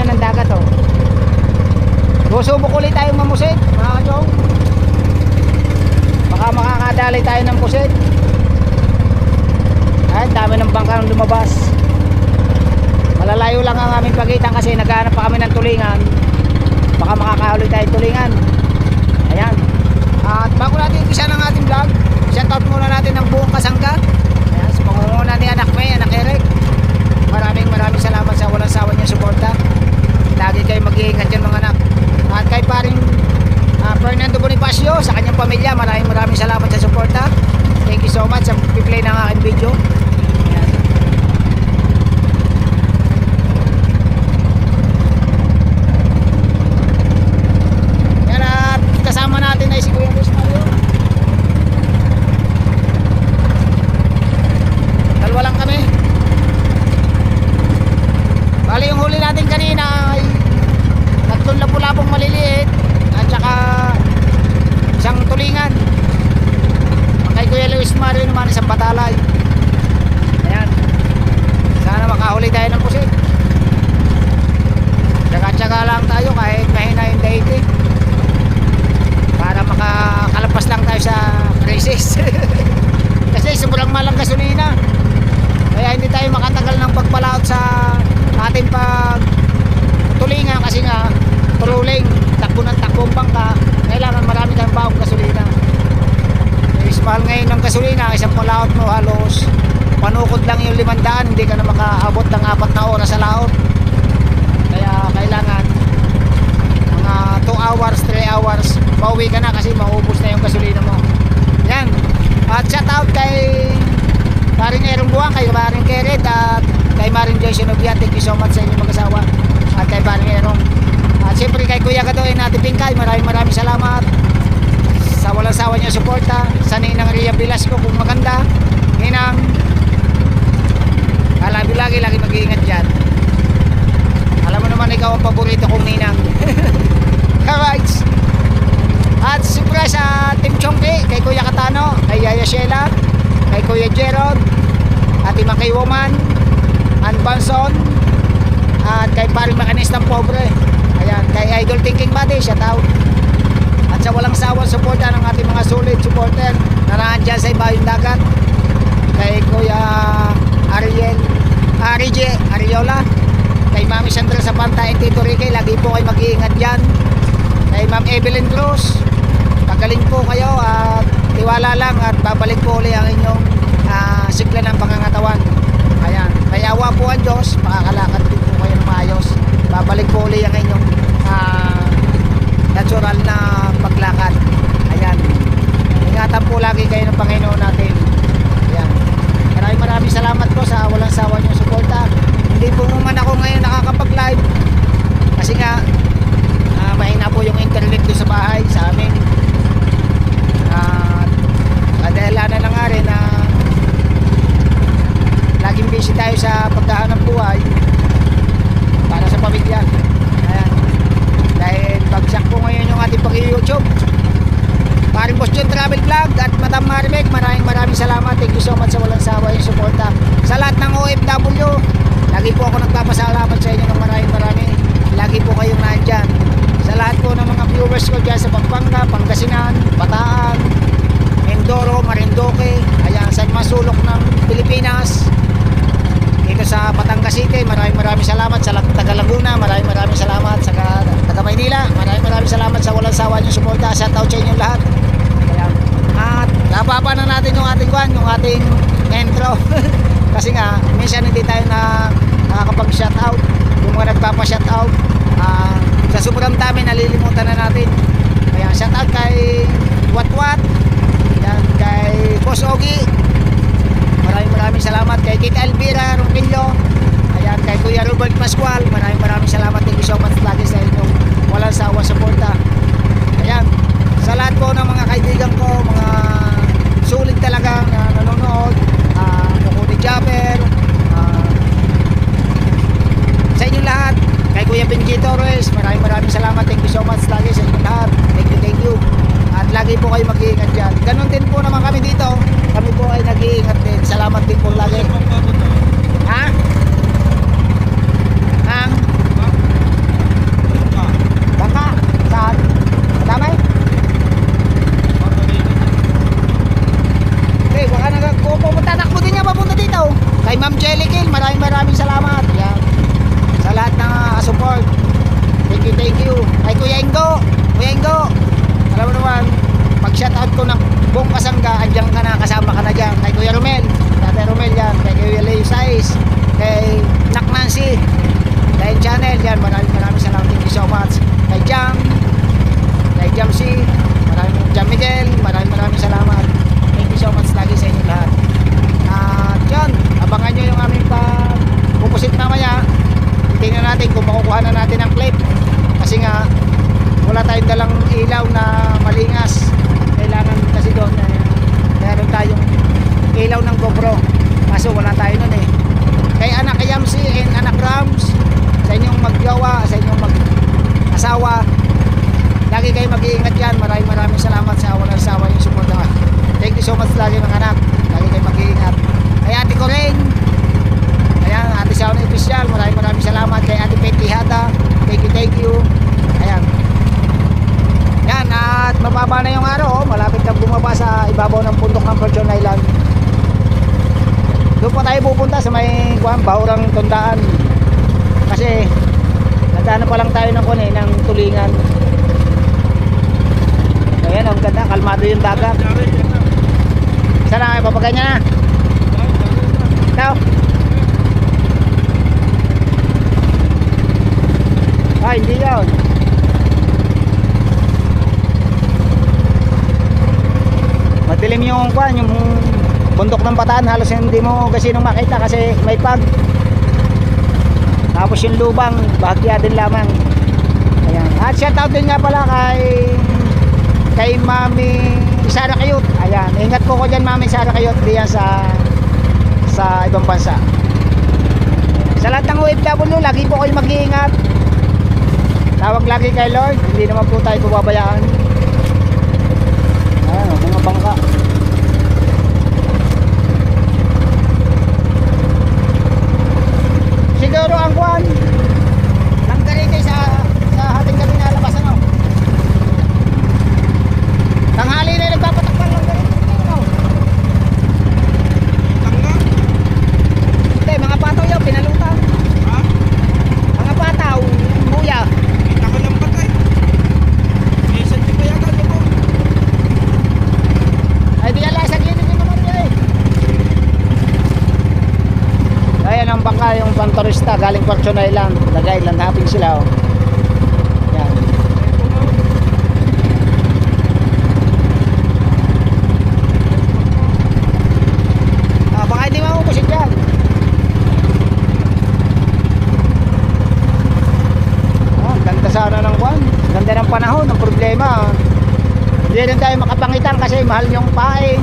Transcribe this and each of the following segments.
yan ng dagat oh. Susubok ulit tayong mamusit mga kachong. Baka makakadali tayo ng pusit. Ay, dami ng bangkang lumabas. Malalayo lang ang aming pagitan kasi naghahanap pa kami ng tulingan. Baka makakahuli tayo tulingan. Ayan. At bago natin umpisa ng ating vlog, shoutout muna natin ang buong kasangga. Ayan, sa pangunguna ni Anak May, Anak Eric. Maraming salamat sa walang sawa niyang suporta. Lagi kayo mag-iingat dyan mga anak. At kay paring Fernando Bonifacio sa kanyang pamilya, maraming salamat sa suporta. Thank you so much sa pag-play ng aking video. Ayan. Ayan, at kasama natin ay si Kuya Luis Mario. Dalawa lang kami. Bali yung huli natin kanina ay tatlong lapu-lapong maliliit at saka isang tulingan. Kay Kuya Luis Mario naman isang patalay. Ayan. Sana makahuli tayo ng pusit. Tsaga-tsaga lang tayo kahit mahina yung daite para makakalabas lang tayo sa crisis. Kasi sobrang malang gasolina. Kaya hindi tayo makatagal ng pagpalaot sa ating pagtulingan kasi nga trolling, takbo ng takbo ang bangka, kailangan marami tayong baong gasolina. Mahal ngayon ng gasolina, isang palaot mo halos panukod lang yung 500, hindi ka na makaabot ng 4 na oras sa laot. Kaya kailangan mga 2 hours, 3 hours pauwi ka na kasi maubos na yung gasolina mo. Yan. At shout out kay Maring Erong Buwang, kay Maring Keret at kay Maring Jason Obiat. Thank you so much sa inyong mag-asawa at kay Maring Erong. At siyempre kay Kuya Kadoy Nati Pingkay, maraming salamat sa walang sawa niya suporta. Sa Ninang Ria Velasco kung maganda, Ninang lagi mag-iingat dyan. Alam mo naman ikaw ang paborito kong Ninang. Alright. At siyempre sa Team Chongki, kay Kuya Katano, kay Yaya Sheila, kay Kuya Gerald, at Imang kay Woman, Ann Banson, at kay Paring Makanis ng Pobre. Ayan, kay Idol Thinking Buddy, shout out. At sa walang sawang suporta ng ating mga solid supporter na nandyan sa ibayong dagat, kay Kuya Ariola, kay Mami Sandra Zapanta and Tito Ricky, lagi po kayo mag-iingat dyan. Kay Ma'am Evelyn Cruz, pagaling po kayo at tiwala lang at babalik po ulit ang inyong sikla ng pangangatawan. Ayan, kay awa po ang Diyos, makakalakad din po kayo ng maayos. Babalik po ulit ang inyong natural na paglakad. Ayan. Ingatan po lagi kayo ng Panginoon natin. Ayan. Maraming salamat po sa walang sawa niyong suporta. Hindi po naman ako ngayon nakakapag-live kasi nga mahina po yung internet doon sa bahay sa amin. Kadahilanan na nga rin na laging busy tayo sa pagdahanap buhay para sa pamilya. Ayan. Dahil bagsak po ngayon yung ating pag-YouTube. Paring Boss John Travel Vlog at Madam Marimek, maraming salamat. Thank you so much sa walang sawa yung suporta. Sa lahat ng OFW, lagi po ako nagpapasalamat sa inyo ng marami. Lagi po kayong nandyan. Sa lahat po ng mga viewers ko dyan sa Pampanga, Pangasinan, Bataan, Mindoro, Marinduque, ayan, sa masulok ng Pilipinas, dito sa Batangas City, maraming salamat. Sa taga Laguna, maraming salamat. Sa taga Maynila, maraming salamat sa walang sawa niyong suporta. Shout out sa inyong lahat. Ayan. At nababa na natin yung ating intro. Kasi nga minsan hindi tayo nakakapag-shout out. Yung mga nagpapa-shout out, sa sobrang dami nalilimutan na natin. Kaya shout out kay Watwat, yan, kay Boss Ogi, maraming salamat. Kay Tita Elvira Ronquillo, ayan, kay Kuya Robert Pascual, maraming salamat. Thank you so much lagi sa inyong walang sawa suporta. Ayan, sa lahat po ng mga kaibigan ko, mga sulit talagang nanonood, Kukuti Jabber, sa inyong lahat, kay Kuya Benji Torres, maraming salamat. Thank you so much lagi sa inyong lahat. Thank you. At lagi po kayo mag-iingat dyan. Ganon din po naman kami dito. Kami po ay nag-iingat din. Salamat din po lagi. Ha? Thank you. Kay Kuya Ingo. Kuya Ingo. Alam mo naman, pag shoutout ko ng buong Kasangga, andyan ka na, kasama ka na dyan. Kay Kuya Romel. Tatay Romel yan. Kay Kuya Leo Sais. Kay Nak Nancy. Kay Channel yan. Maraming salamat. Thank you so much. Kay Jam. Kay Jam C. Jam Miguel. Maraming salamat. Thank you so much lagi sa inyo lahat. At yun, abangan nyo yung aming pupusit mamaya. Tingnan natin kung makukuha na natin ang clip. Kasi nga, wala tayong dalang ilaw na malingas. Kailangan kasi doon meron tayong ilaw ng GoPro. Kaso wala tayo nun eh. Kay anak Yamsi and anak Rams, sa inyong magjowa, sa inyong mag-asawa, lagi kayo mag-iingat yan. Maraming salamat sa walang sawa yung suporta. Thank you so much lagi mga anak. Lagi kayo mag-iingat. Kay ate ko rin, ayan, ate Sauna Official, maraming salamat. Kay ate Petty Hada, thank you. Ayan. Yan, at mababa na yung araw, malapit na bumaba sa ibabaw ng bundok ng Fortune Island. Doon pa tayo pupunta sa may Baurang Tundaan. Kasi nadaanan pa lang tayo ng tulingan. Ayan, ang ganda, kalmado yung dagat. Sana kayo, papagay niya na. Ikaw? Ay, hindi yun. Madilim yung bundok ng Bataan, halos hindi mo kasi nung makita kasi may pag. Tapos yung lubang, bahagya din lamang. Ayan. At shoutout din nga pala kay Mami Sara Kayut. Ayan, ingat po ko dyan Mami Sara Kayut, diyan sa ibang bansa. Sa lahat ng OFW, lagi po kayo mag-iingat. Tawag lagi kay Lord, hindi naman po tayo pababayaan. Ayan, mga bangka. Siguro ang kuwan nanggaling kayo sa ating gabi na labas ano. Tanghali na nagpapatakpan lang galing ano. Tanga? Hindi, mga pataw yun, pinalutan. Ha? Mga pataw, buya. Kita ko ng patay. Isan di ba yata niyo po? Ay di ala, sa gilid din naman yun eh. Ayan ang bangka, yung panturista galing Fortune Island. Nag-island hopping sila oh. Yan. Baka hindi mamupusin dyan. Ganda sana ng kwan. Ganda ng panahon. Ang problema, hindi rin tayo makapangitan kasi mahal yung pain.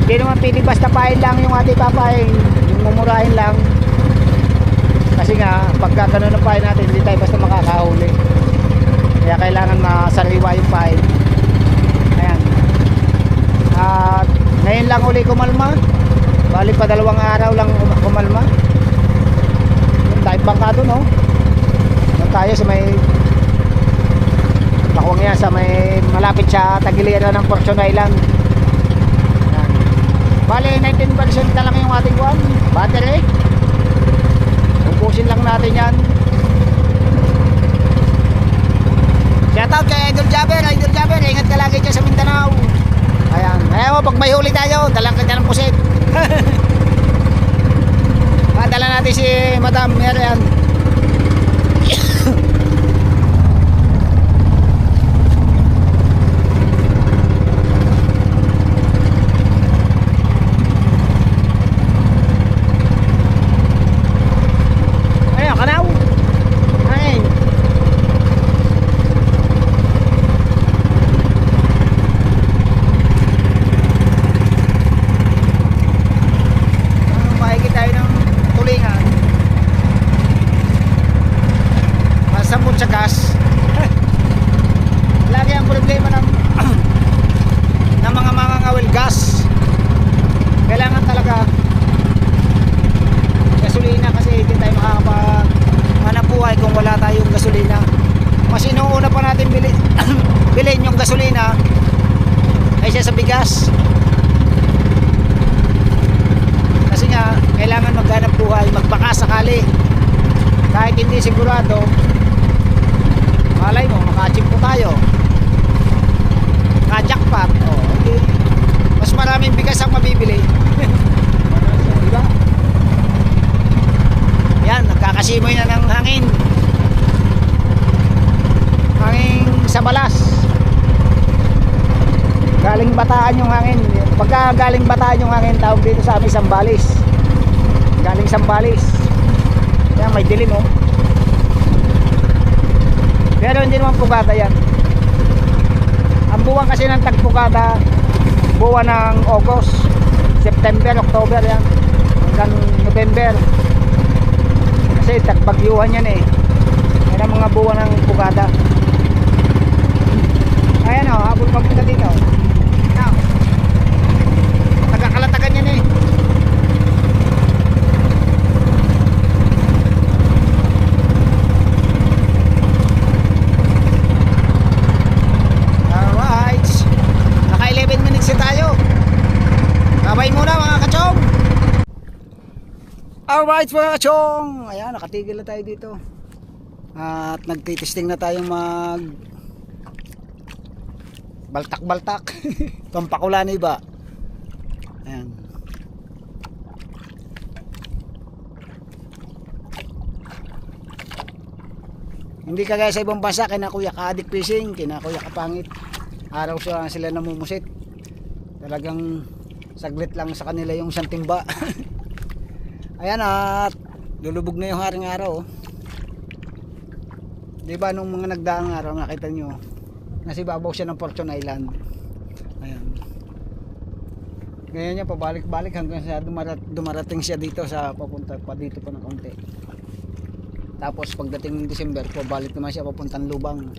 Hindi naman pili basta pain lang yung ating papain. Yung mumurahin lang. Kasi nga, pagka ganun ang pain natin, hindi tayo basta makakahuli. Kaya kailangan masariwa yung pain. Ayan. At ngayon lang uli kumalma. Bali pa 2 araw lang kumalma. Yung tayo bangka doon oh. Doon tayo sa may Pakuang yan, sa may malapit sa tagiliran ng Fortune Island. Ayan. Bali 19% na lang yung ating battery. Ubusin lang natin yan. Shoutout kay Idol Jabber. Idol Jabber, ingat ka lagi dyan sa Mindanao. Ayan. Ayan mo, pag may huli tayo, dalang ka dyan ng pusit. Dala natin si Madam Marian. Sa gas. Lagi ang problema ng mga mangangawil gas. Kailangan talaga gasolina kasi hindi tayo makakapaghanap buhay kung wala tayong gasolina. Mas inuuna pa natin bilhin yung gasolina kaysa sa bigas. Kasi nga kailangan maghanap buhay, magbaka sakali. Kahit hindi sigurado malay mo makachip po tayo, ka-jackpot, okay. Mas maraming bigas ang mabibili. Diba? Yan, nagkakasimoy na ng hangin sa balas. Galing Bataan yung hangin. Pagka galing Bataan yung hangin, tawag dito sa amin Sambales. Galing Sambales. Yan, may dilim oh. Pero hindi naman pugada yan. Ang buwan kasi ng tagpugada, buwan ng August, September, October yan, hanggang November. Kasi tagbagyuhan yan eh. Yan ang mga buwan ng pugada. Ayan o, habol papunta dito. Now, nagkakalatagan yan eh. Alright, naka 11 minutes na tayo. Kabay muna mga kachong. Alright mga kachong, ayan, nakatigil na tayo dito. At nagtitesting na tayong mag baltak-baltak. Pampakulani ba? Ayan. Hindi kagaya sa ibang bansa, kina Kuya Ka-Addict Fishing, kina Kuya Kapangit, araw sila namumusit. Talagang saglit lang sa kanila yung isang timba. Ayan, at lulubog na yung haring araw. Diba nung mga nagdaang araw, nakita nyo, nasibabaw siya ng Fortune Island. Ayan. Ngayon niya pabalik-balik hanggang sa dumarating siya dito sa papunta pa dito pa ng konti. Tapos pagdating ng December, pabalik naman siya papuntang Lubang.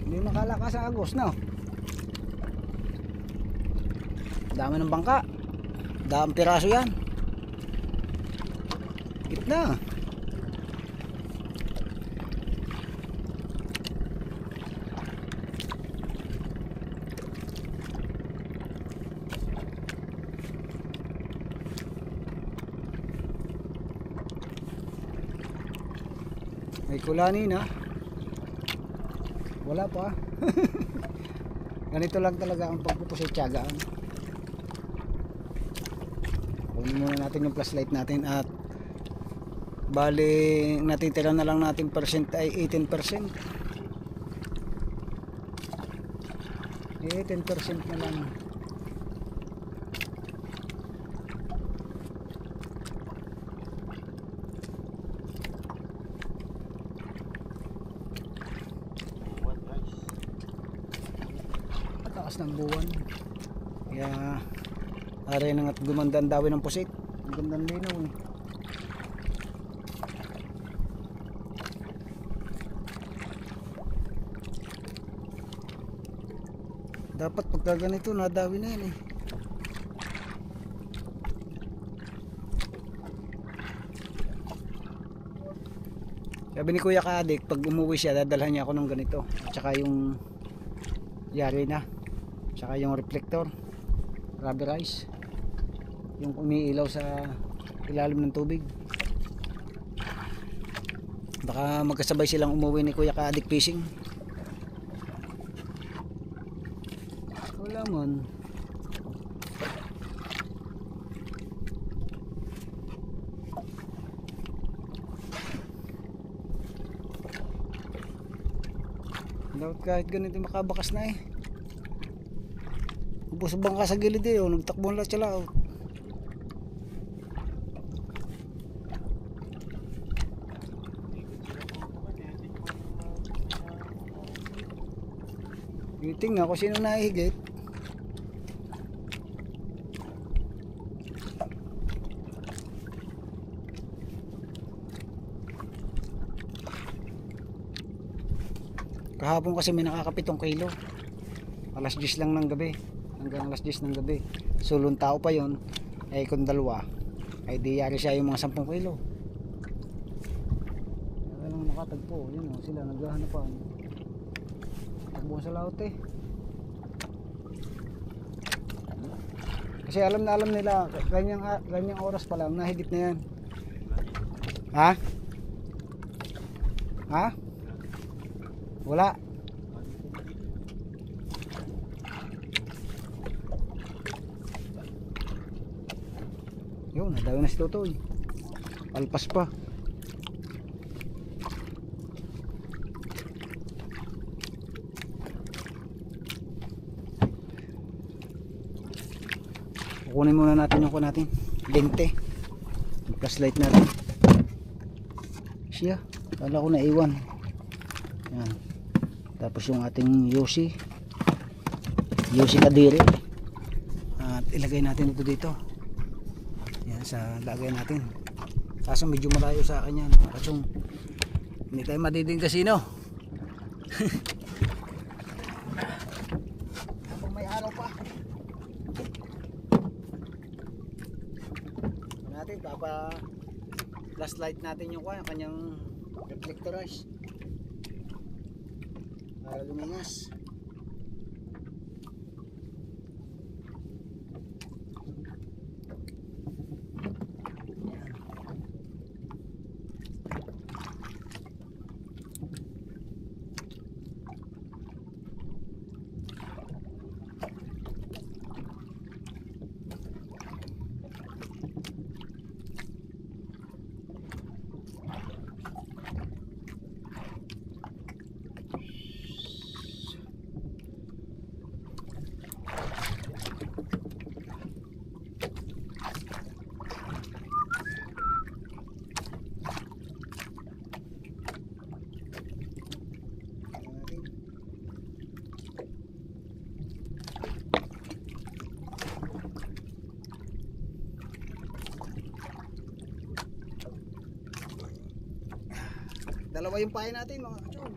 Hindi makalakas sa Agos, no? Dami ng bangka. Daming piraso yan. Gitna. May kulani na. Wala pa. Ganito lang talaga ang pagpupusitsagaan. Kunin muna natin yung flashlight natin at bali natitira na lang natin percent ay 18%. 18% na lang. Taas ng buwan. Kaya aray nang at gumanda ang dawin ng pusit. Ang gandang linaw eh. Dapat pagka ganito nadawi na yan eh. Sabi ni Kuya Ka-Addict, pag umuwi siya dadalhan niya ako ng ganito. At saka yung yari na. Saka yung reflector, rubberized, yung umiilaw sa ilalim ng tubig. Baka magkasabay silang umuwi ni Kuya Ka-Addict Fishing. Wala man. Dapat kahit ganito makabakas na eh. Ubos bangka sa gilid eh, nagtakbo lang sila. Tingnan ko sino nahihigit. Kahapon kasi may nakakapitong kilo. Alas 10 lang ng gabi. Hanggang alas 10 ng gabi. Sulong tao pa yon. Eh kung dalawa, ay di yari siya yung mga 10 kilo. Kaya lang makatagpo. Yun o, sila naghahanapan. Takbo sa laut eh. Kasi alam na alam nila, ganyang oras pa lang, nahigit na yan. Ha? Ha? Wala. Yun, nadayo na si Totoy. Alpas pa. Kukunin muna natin yung lente. Yung flashlight natin. Siya, kala ko naiwan. Yan. Tapos yung ating Yoshi kadiri. At ilagay natin ito dito. Yan, sa lagay natin. Kaso medyo malayo sa akin yan. Kaso hindi tayo madiding kasino. Kung may araw pa. Natin papa flashlight natin yung kanyang reflectorize para lumingas. Dalawa yung pahay natin mga kachog.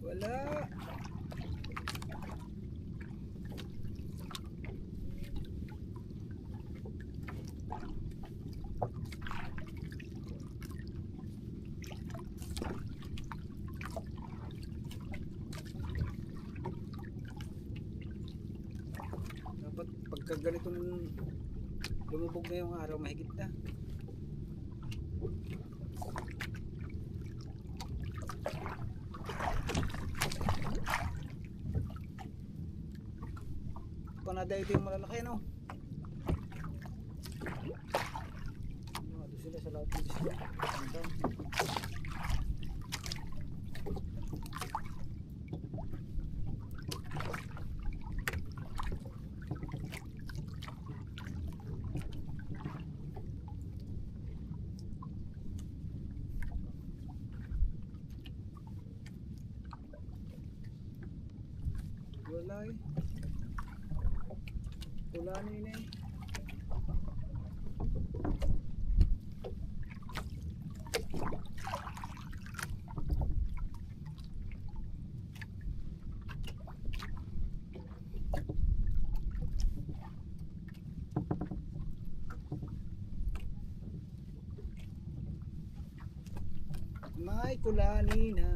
Wala. Dapat pagka ganitong lumubog na yung araw, mahigit na. Panada ito yung malalaki, no? Doon sila sa lahat ng disco. Wala eh. Wala na yun eh. May kulani na.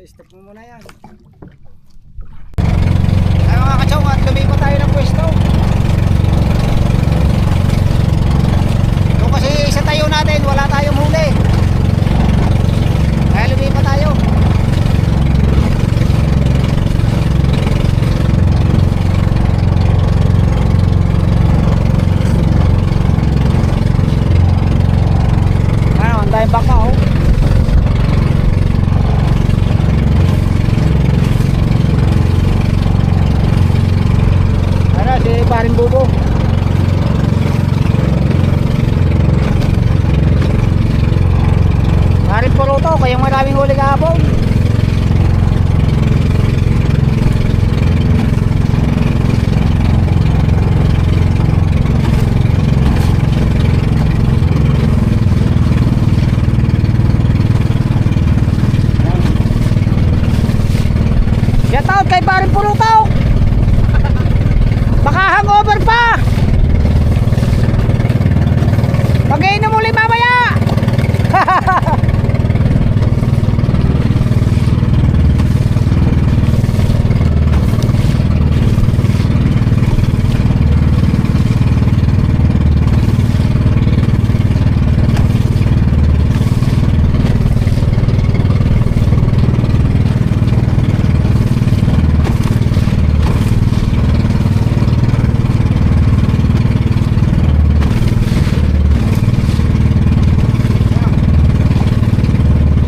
Stop mo muna yan. Ay mga kachaw, at lumipat tayo ng pwesto. Yung kasi sa tayo natin, wala tayong huli. Kaya lumipat tayo. yung maraming huli kahapon. Shout out kay Paring Purutaw. Baka hangover pa. Pag-iinom ulit mamaya.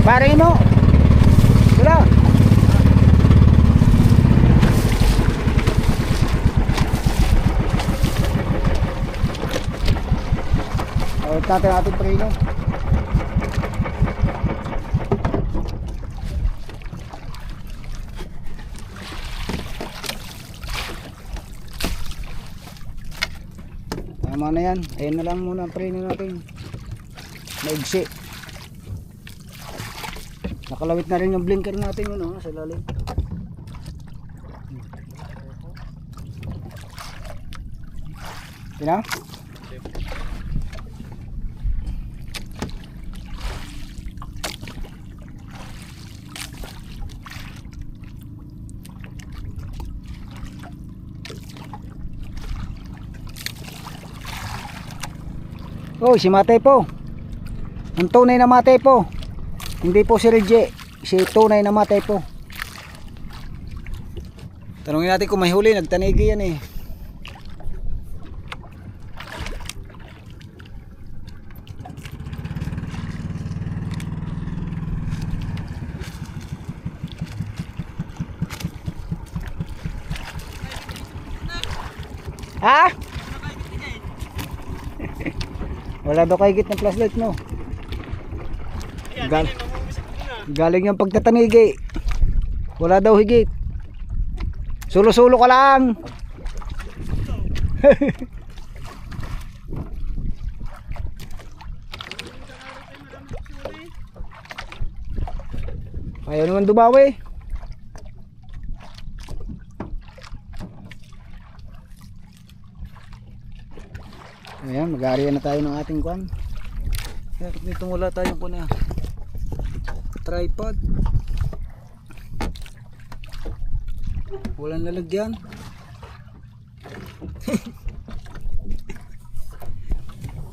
Pare mo. Wala. Awit natin ating preno. Tama na yan. Ayan na lang muna ang preno natin. Maigsi. Nakalawit na rin yung blinker natin yun, sa lalim. Sina? Oh, si Matay po. Ang tunay na Matay po. Hindi po si Reggie, si tunay na Matay po. Tanungin natin kung may huli, nagtanigi yan eh. Ha? Wala daw kahigit ng flashlight mo. Galing yung pagtatanigi. Wala daw higit. Sulo-sulo ka lang. Ayaw naman dumawi. Ayan, mag-aarihan na tayo ng ating kwan. Dito wala tayong kuna tripod. Walang lalagyan.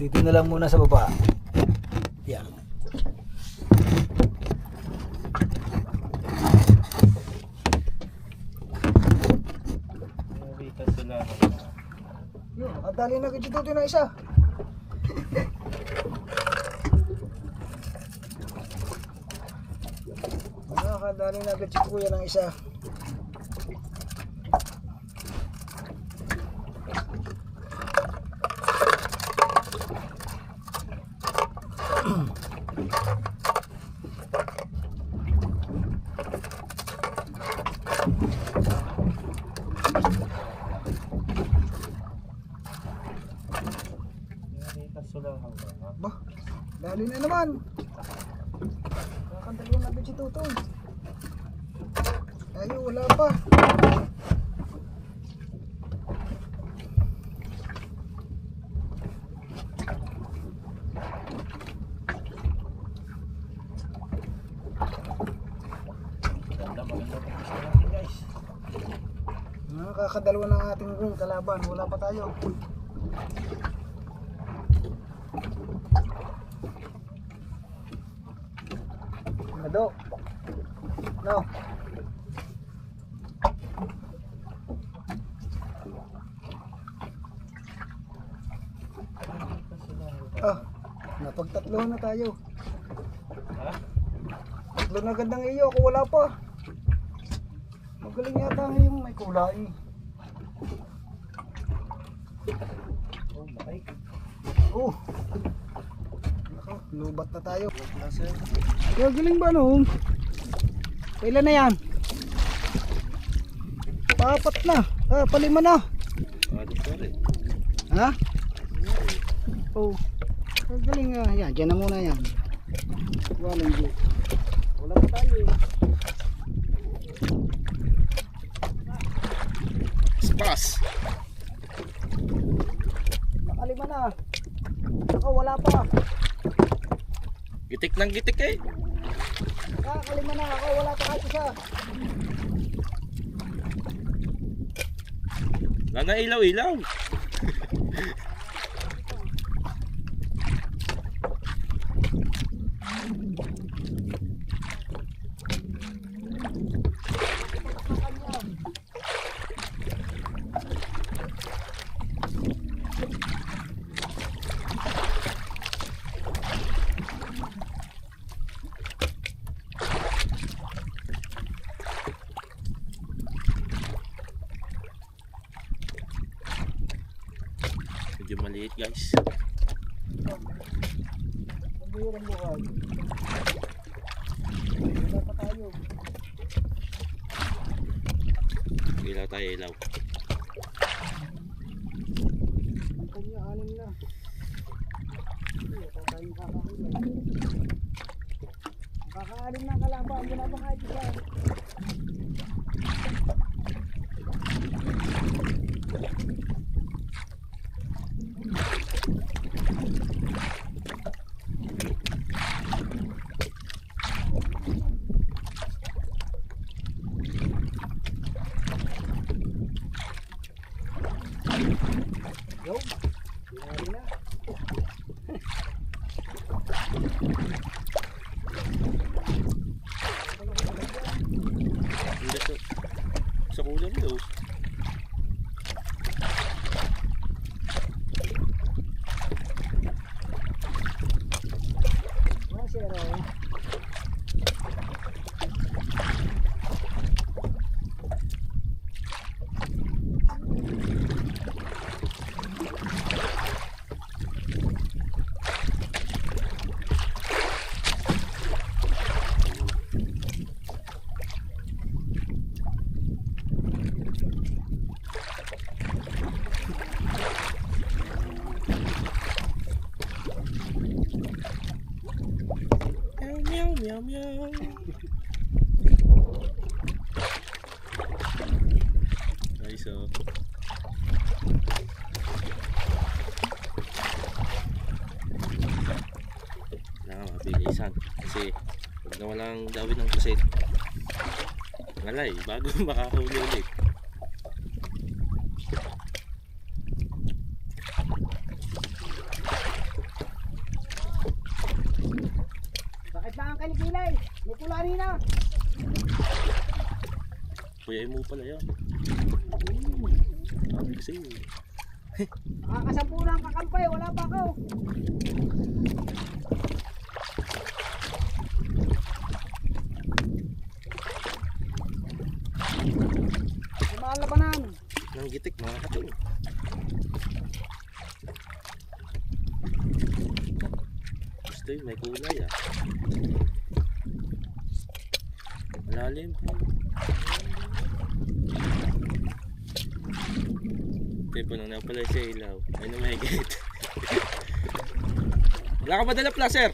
Dito na lang muna sa baba. Yan. Yun, nakadali na dito na isa. Nakadali na agad si kuya ng isa. Bah, dali na naman. Nakakandalawang agad si Tutoy. Tayo, wala pa. Nakakadalawa ng ating kalaban. Wala pa tayo. Nado. No. Ah, napagtatlohan na tayo. Ha? Tatlo na agad ng iyo, ako wala pa. Magaling yata ngayong may kulay. Oh, bakit? Oh. Lubat na tayo. Kaya galing ba no? Kailan na yan? Papat na. Palima na. Ha? Oh. Kaya galing nga. Yan, dyan na muna yan. Walang dyan. Wala pa tayo eh. Spas. Nakalima na. Ako wala pa. Gitik ng gitik eh. Nakalima na. Ako wala pa kahit isa. Nana ilaw-ilaw. Medyo maliit guys. Ang buhay. Wala pa tayo. Ilaw tayo, ilaw. Kanya anim na. Wala tayong kakaulan. Kakaalim ng kalaban. Wala pa kahit isa. Yo, dinari na. Hindi to. Sa kulang daw. Zero. Meow meow meow. Nice oh. Kailangan mabilisan kasi pag nawalang dawit ng kusit ngalay bago makahuli ulit. Bakit ba ang kanikilay? May kulari na. Kuya mo pala yan. Sabi ko sa'yo. Nakakasampu na ang kakampay. Wala pa ako. Mahal na banan. Nang gitik mga kachong. Gusto yun, may kulay ah. Malalim. Tipo nang napalay sa ilaw. Ay na may gate. Wala ka ba dala placer?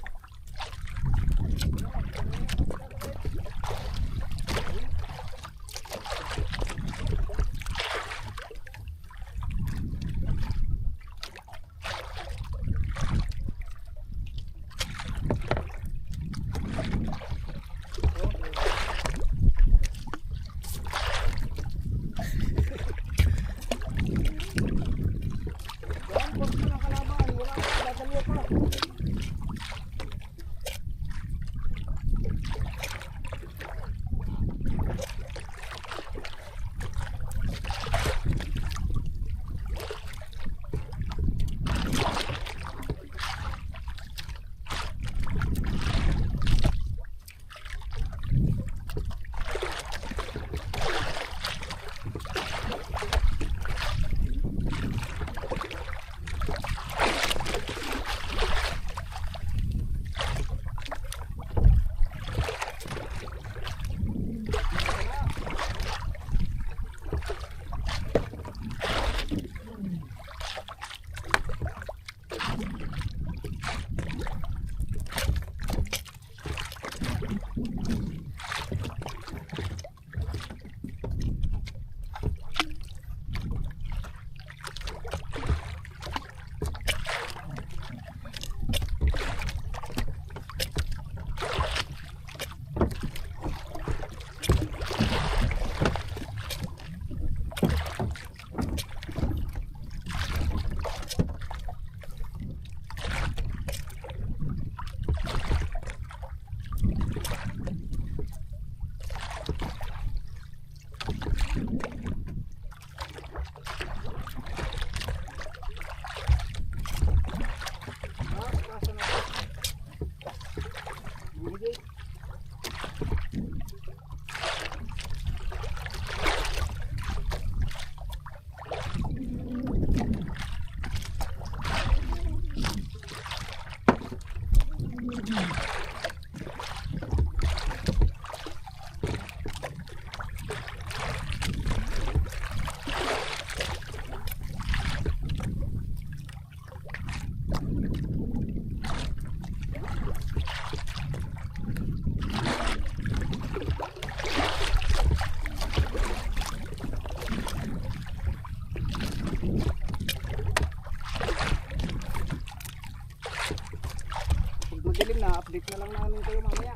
dilim na, update na lang namin kayo mamaya.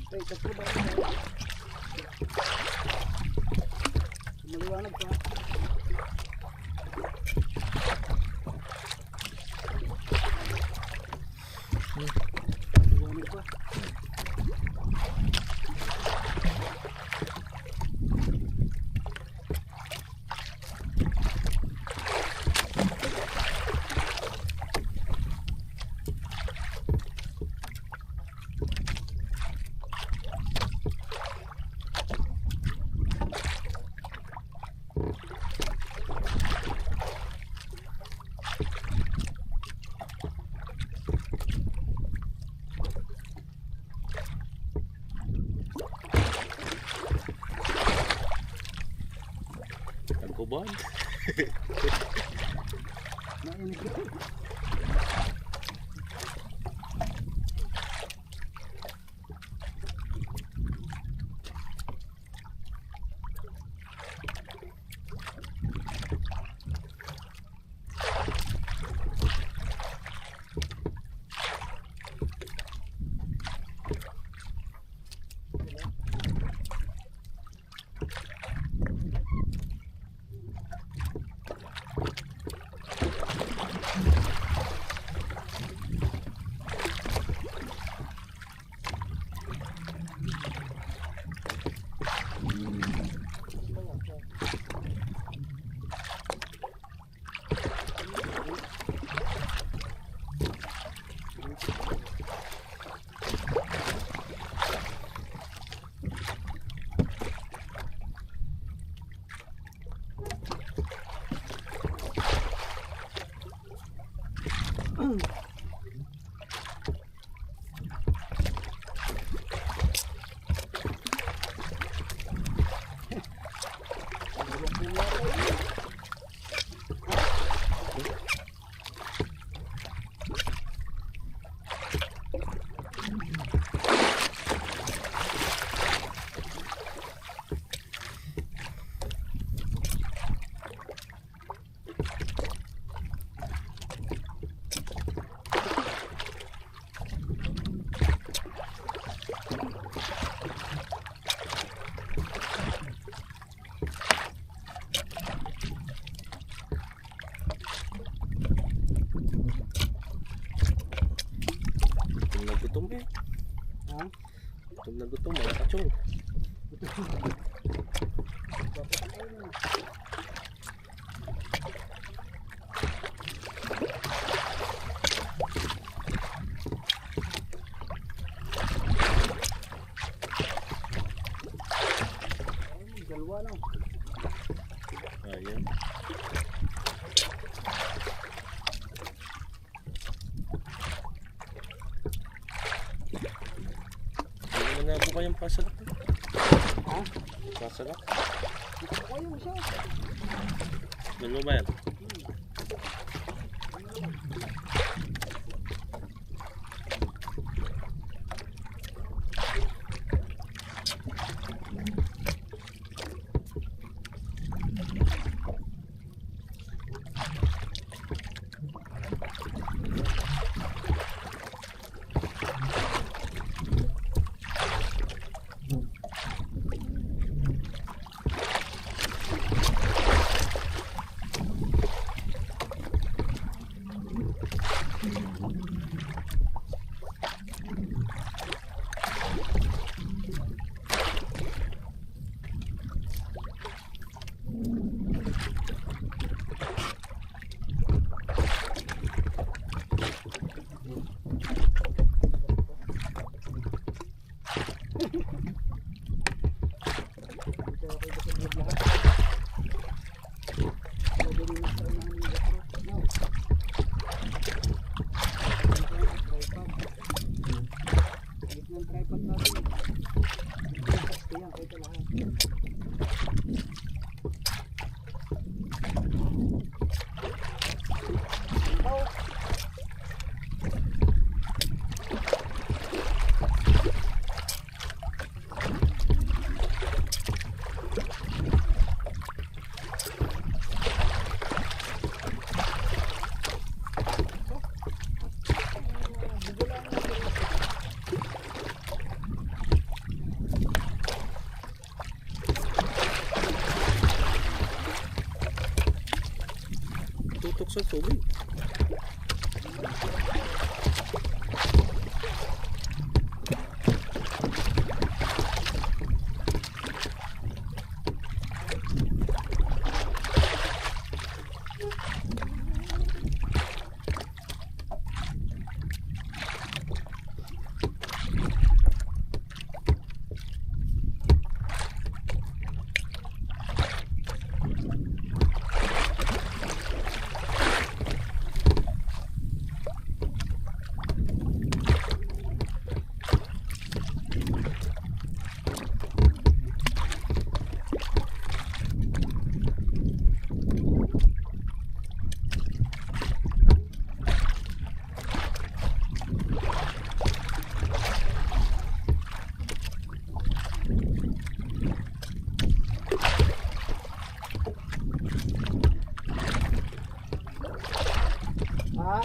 Okay, kasi ba yun? Maliwanag pa. Maliwanag pa. Tagkuban. Mainit ito. Gutom eh. Ha? Gutom na gutom, mga kachong. Dalawa lang. Ayan. Hindi mo na po kayong pasalak. Ha? Pasalak? Ayun siya. Dalawa ba yan? sa tubig. Ha?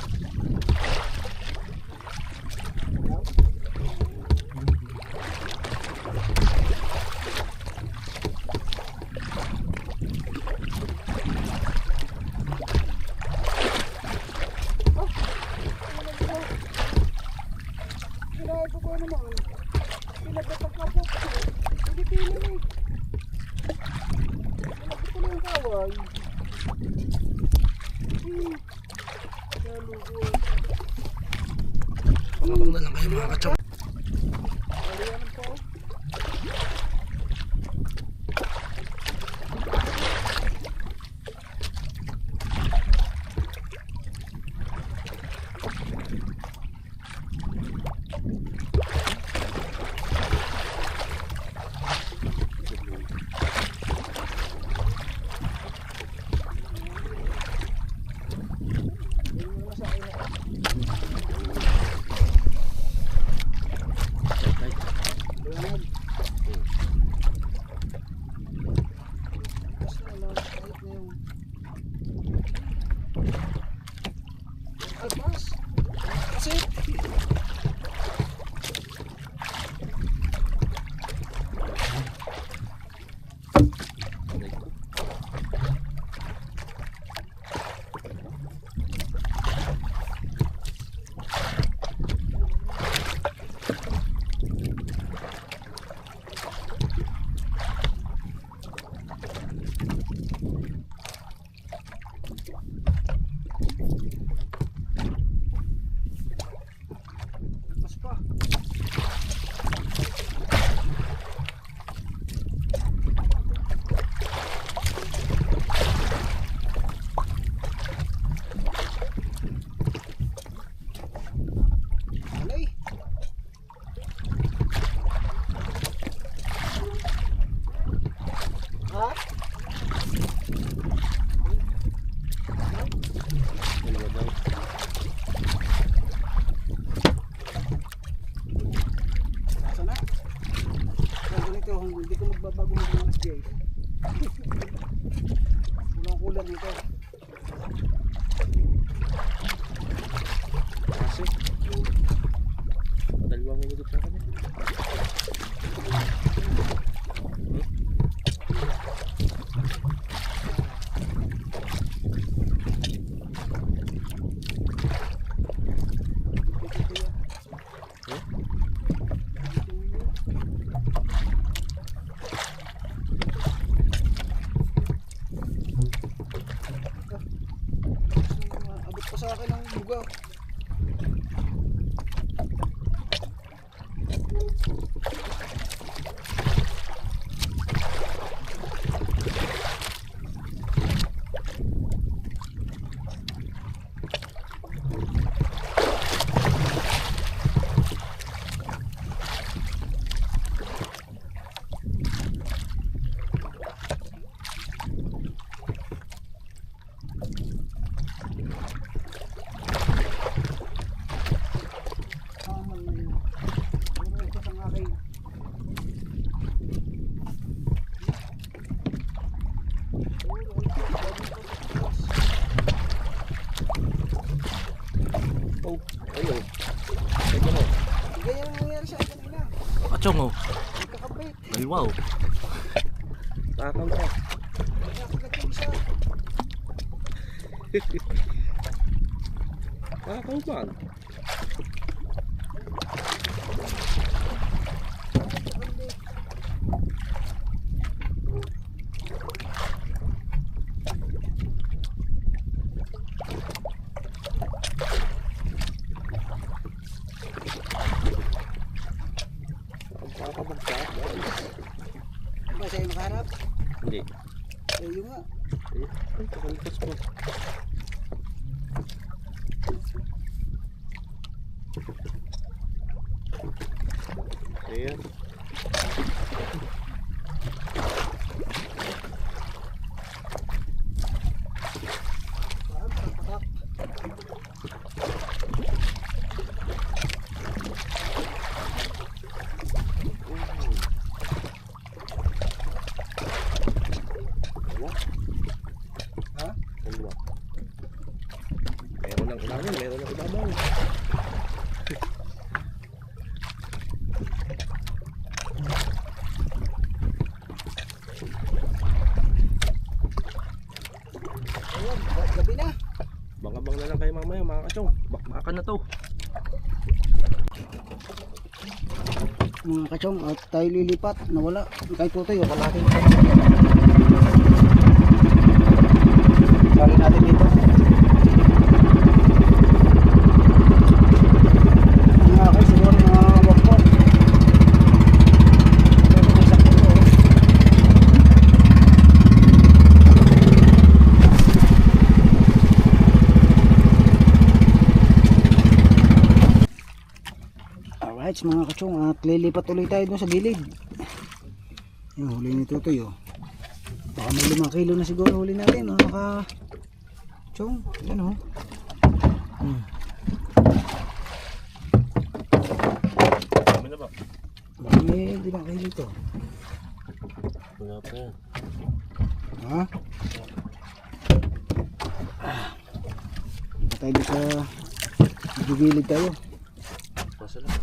Ginagawa ko naman. Pinagdatak na po. Hindi pili eh. Pinagdatak ko na yung kaway. Pangabang na lang kayo mga kachong. Aliyanan po. Alpas. Kasi alpas pa. Alay. Ha? Dalawa daw. Nasa na? Kaya ganito, hindi ko magbabago ng mga SJ. Walang kulang nito. Kasi dalawang minuto sa kanya. Abot pa sa akin ang buga. Oh, ayun. Ito mo. Ganyan ang nangyari sa akin kanina. Kachong oh. Nagkakabit. Dalawa oh. Takam ka. Nagkakagat yung isa. Kauban. Pagkakabagsak, guys. Ba sa'yo nakaharap? Hindi. Sa'yo nga. Ay, pakalpas po. Ayan. Ha? Dalawa. Meron ng ilalim, meron ng ibabaw. Ayun, gabi na. Bang-abang na lang kayo mamaya mga kachong. Bakbakan na to. Mga kachong, at tayo lilipat. Nawala. Kahit tutoy, o kalaki. Sali natin dito. Mga kayo, siguro mga wakpo. Siguro may sakto to. Alright mga kachong, at lilipat ulit tayo dun sa gilid. Yung huli ni Tutoy, oh. Baka may 5 kilo na siguro huli natin, mga kachong. Yan, oh. Dami na ba? Baka may 5 kilo to. Wala pa yan. Ha? Tayo sa gilid tayo. Pasa lang.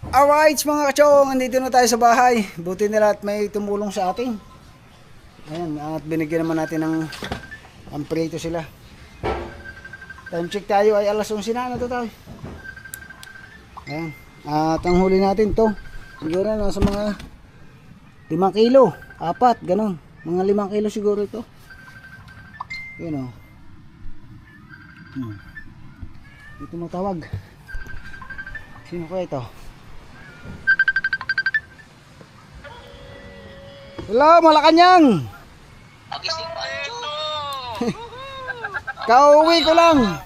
Alright mga kachong, andito na tayo sa bahay. Buti nila at may tumulong sa atin. Ayan, at binigyan naman natin ng amprito sila. Time check tayo ay alas 11 na. Ano to tayo? Ayan, at ang huli natin to siguro nasa mga 5 kilo, 4, ganun. Mga 5 kilo siguro ito. Yun, oh. Ito matawag. Sino kaya ito? Hello, Malacanang. Agising pa ito. Kauwi ko lang.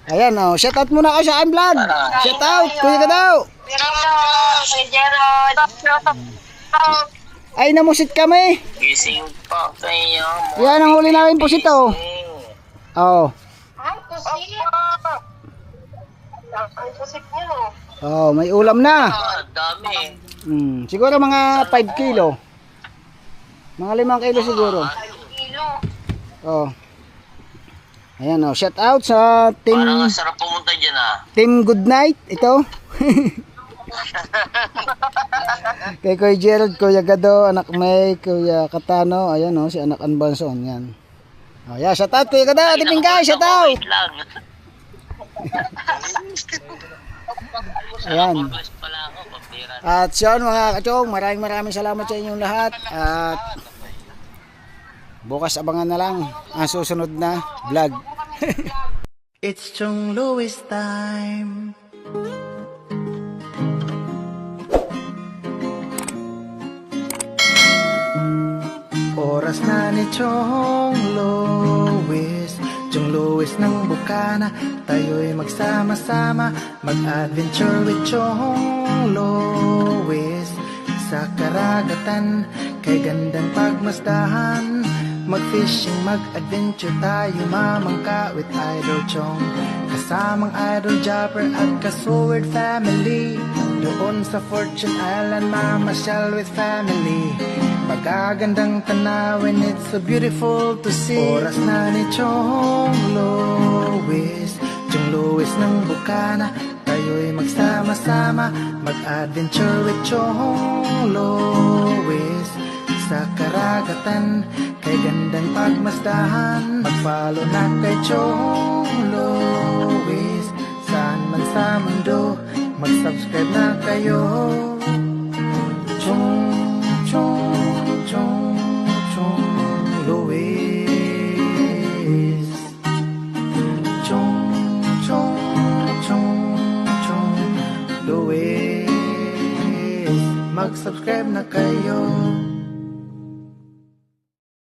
Ayan, oh, shout out muna kayo sa aking vlog. Shout out, kuya ka daw. Ay, namusit kami. Gising pa kayo. Yan ang huli namin po sito. Oh. Ay, pusit. Ay, pusit niyo. Oh, may ulam na. Dami. Siguro mga 5 kilo. Mga 5 kilo siguro. 5 kilo. Oh. Ayan, oh, shout out sa team Parang sarap pumunta dyan Team Good Night ito. Kay Kuya Gerald, Kuya Gado, Anak May, Kuya Katano, ayan, oh, si Anak Anbanson, yan. Oh, yeah, shout out Kuya Gado, Ate Pingkay, shout out. Wait lang. Ayan. Purpose pala ako, papira. At siyon mga kachong, maraming salamat sa inyong lahat. At bukas abangan na lang ang susunod na vlog. It's Chong Louis time. Oras na ni Chong Louis, Chong Louis ng Bukana. Tayo'y magsama-sama, mag-adventure with Chong Louis. Sa karagatan, kay gandang pagmasdahan, mag-fishing, mag-adventure tayo, mamangka with Idol Chong. Kasamang Idol Jumper at Kasword family, doon sa Fortune Island, mamasyal with family. Magagandang tanawin, it's so beautiful to see. Oras na ni Chong Louis, Chong Louis ng Bukana. Tayo'y magsama-sama, mag-adventure with Chong Louis. sa karagatan, kay gandang pagmasdahan. Mag-follow na kay Chong Lois, saan man sa mundo, mag-subscribe na kayo. Chong Lois, Chong Lois, mag-subscribe na kayo.